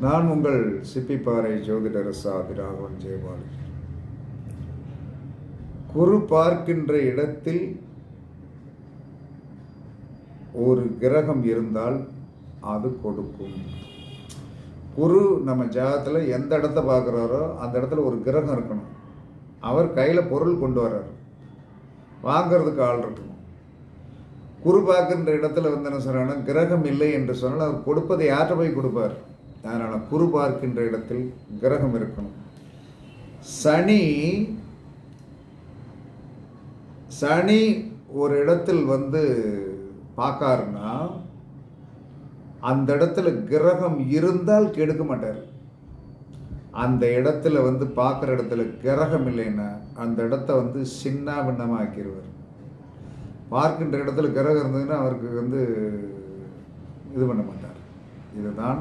நான் உங்கள் சிப்பிப்பாறை ஜோதிடர் ராகவன் ஜெயபாலி. குரு பார்க்கின்ற இடத்தில் ஒரு கிரகம் இருந்தால் அது கொடுக்கும். குரு நம்ம ஜாதகத்தில் எந்த இடத்த பார்க்குறாரோ அந்த இடத்துல ஒரு கிரகம் இருக்கணும். அவர் கையில் பொருள் கொண்டு வர்றார், வாங்கிறதுக்கு ஆள் இருக்கணும். குரு பார்க்கின்ற இடத்துல வந்து என்ன சொல்கிறாங்கன்னா, கிரகம் இல்லை என்று சொன்னால் அவர் கொடுப்பதை யார்கிட்ட போய் கொடுப்பார்? அதனால் குரு பார்க்கின்ற இடத்தில் கிரகம் இருக்கணும். சனி ஒரு இடத்தில் வந்து பார்க்காருன்னா அந்த இடத்துல கிரகம் இருந்தால் கெடுக்க மாட்டார். அந்த இடத்துல வந்து பார்க்குற இடத்துல கிரகம் இல்லைன்னா அந்த இடத்த வந்து சின்ன பின்னமாக ஆக்கிடுவார். பார்க்கின்ற இடத்துல கிரகம் இருந்ததுன்னா அவருக்கு வந்து இது பண்ண மாட்டார். இதுதான்